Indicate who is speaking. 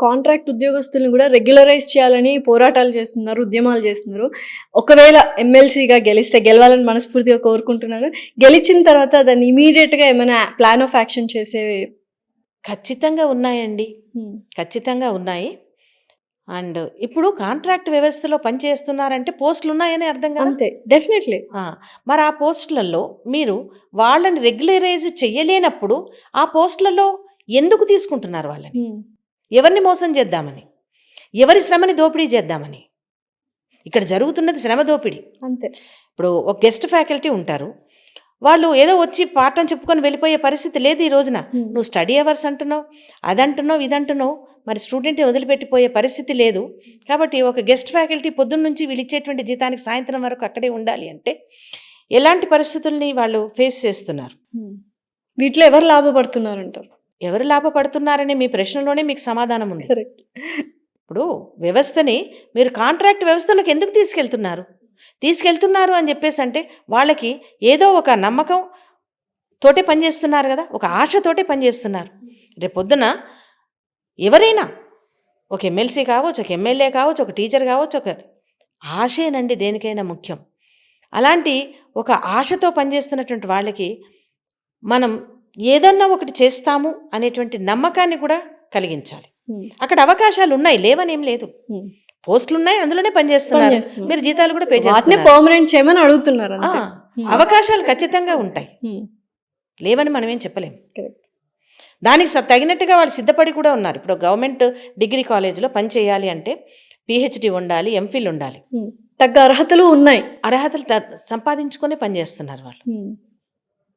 Speaker 1: Contract ఉద్యోగస్తులను కూడా regularise చేయాలని పోరాటాలు చేస్తున్నారు, ఉద్యమాలు చేస్తున్నారు. ఒకవేళ ఎమ్మెల్సీగా గెలవాలని మనస్ఫూర్తిగా కోరుకుంటున్నాను. గెలిచిన తర్వాత దాన్ని ఇమీడియట్గా ఏమైనా ప్లాన్ ఆఫ్ యాక్షన్ చేసే
Speaker 2: ఖచ్చితంగా ఉన్నాయండి, ఖచ్చితంగా ఉన్నాయి. అండ్ ఇప్పుడు కాంట్రాక్ట్ వ్యవస్థలో పనిచేస్తున్నారంటే పోస్టులు ఉన్నాయని అర్థం కదా.
Speaker 1: అంతే, డెఫినెట్లీ.
Speaker 2: మరి ఆ పోస్టులలో మీరు వాళ్ళని రెగ్యులరైజ్ చెయ్యలేనప్పుడు ఆ పోస్టులలో ఎందుకు తీసుకుంటున్నారు వాళ్ళని? ఎవరిని మోసం చేద్దామని, ఎవరి శ్రమని దోపిడీ చేద్దామని? ఇక్కడ జరుగుతున్నది శ్రమ దోపిడీ.
Speaker 1: అంతే.
Speaker 2: ఇప్పుడు ఒక గెస్ట్ ఫ్యాకల్టీ ఉంటారు, వాళ్ళు ఏదో వచ్చి పాఠం చెప్పుకొని వెళ్ళిపోయే పరిస్థితి లేదు ఈ రోజున. నువ్వు స్టడీ అవర్స్ అంటున్నావు, అదంటున్నావు, ఇదంటున్నావు, మరి స్టూడెంట్ వదిలిపెట్టిపోయే పరిస్థితి లేదు. కాబట్టి ఒక గెస్ట్ ఫ్యాకల్టీ పొద్దున్న నుంచి వీళ్ళు ఇచ్చేటువంటి జీతానికి సాయంత్రం వరకు అక్కడే ఉండాలి అంటే ఎలాంటి పరిస్థితుల్ని వాళ్ళు ఫేస్ చేస్తున్నారు?
Speaker 1: వీటిలో ఎవరు లాభపడుతున్నారంటారు?
Speaker 2: ఎవరు లాభపడుతున్నారనే మీ ప్రశ్నలోనే మీకు సమాధానం ఉంది.
Speaker 1: కరెక్ట్.
Speaker 2: ఇప్పుడు వ్యవస్థని మీరు కాంట్రాక్ట్ వ్యవస్థలోకి ఎందుకు తీసుకెళ్తున్నారు అని చెప్పేసి అంటే వాళ్ళకి ఏదో ఒక నమ్మకం తోటే పనిచేస్తున్నారు కదా, ఒక ఆశతోటే పనిచేస్తున్నారు. రేపు పొద్దున ఎవరైనా ఒక ఎమ్మెల్సీ కావచ్చు, ఒక ఎమ్మెల్యే కావచ్చు, ఒక టీచర్ కావచ్చు, ఒక ఆశేనండి దేనికైనా ముఖ్యం. అలాంటి ఒక ఆశతో పనిచేస్తున్నటువంటి వాళ్ళకి మనం ఏదన్నా ఒకటి చేస్తాము అనేటువంటి నమ్మకాన్ని కూడా కలిగించాలి. అక్కడ అవకాశాలు ఉన్నాయి, లేవనేం లేదు. పోస్టులు ఉన్నాయి, అందులోనే పనిచేస్తున్నారు, మీరు జీతాలు కూడా పే చేస్తున్నారు,
Speaker 1: పర్మనెంట్ చేయమని అడుగుతున్నారు.
Speaker 2: అవకాశాలు ఖచ్చితంగా ఉంటాయి, లేవని మనమేం చెప్పలేము. దానికి తగినట్టుగా వాళ్ళు సిద్ధపడి కూడా ఉన్నారు. ఇప్పుడు గవర్నమెంట్ డిగ్రీ కాలేజీలో పని చేయాలి అంటే పిహెచ్డి ఉండాలి, ఎంఫిల్ ఉండాలి,
Speaker 1: తగ్గ అర్హతలు ఉన్నాయి.
Speaker 2: అర్హతలు సంపాదించుకొని పనిచేస్తున్నారు వాళ్ళు.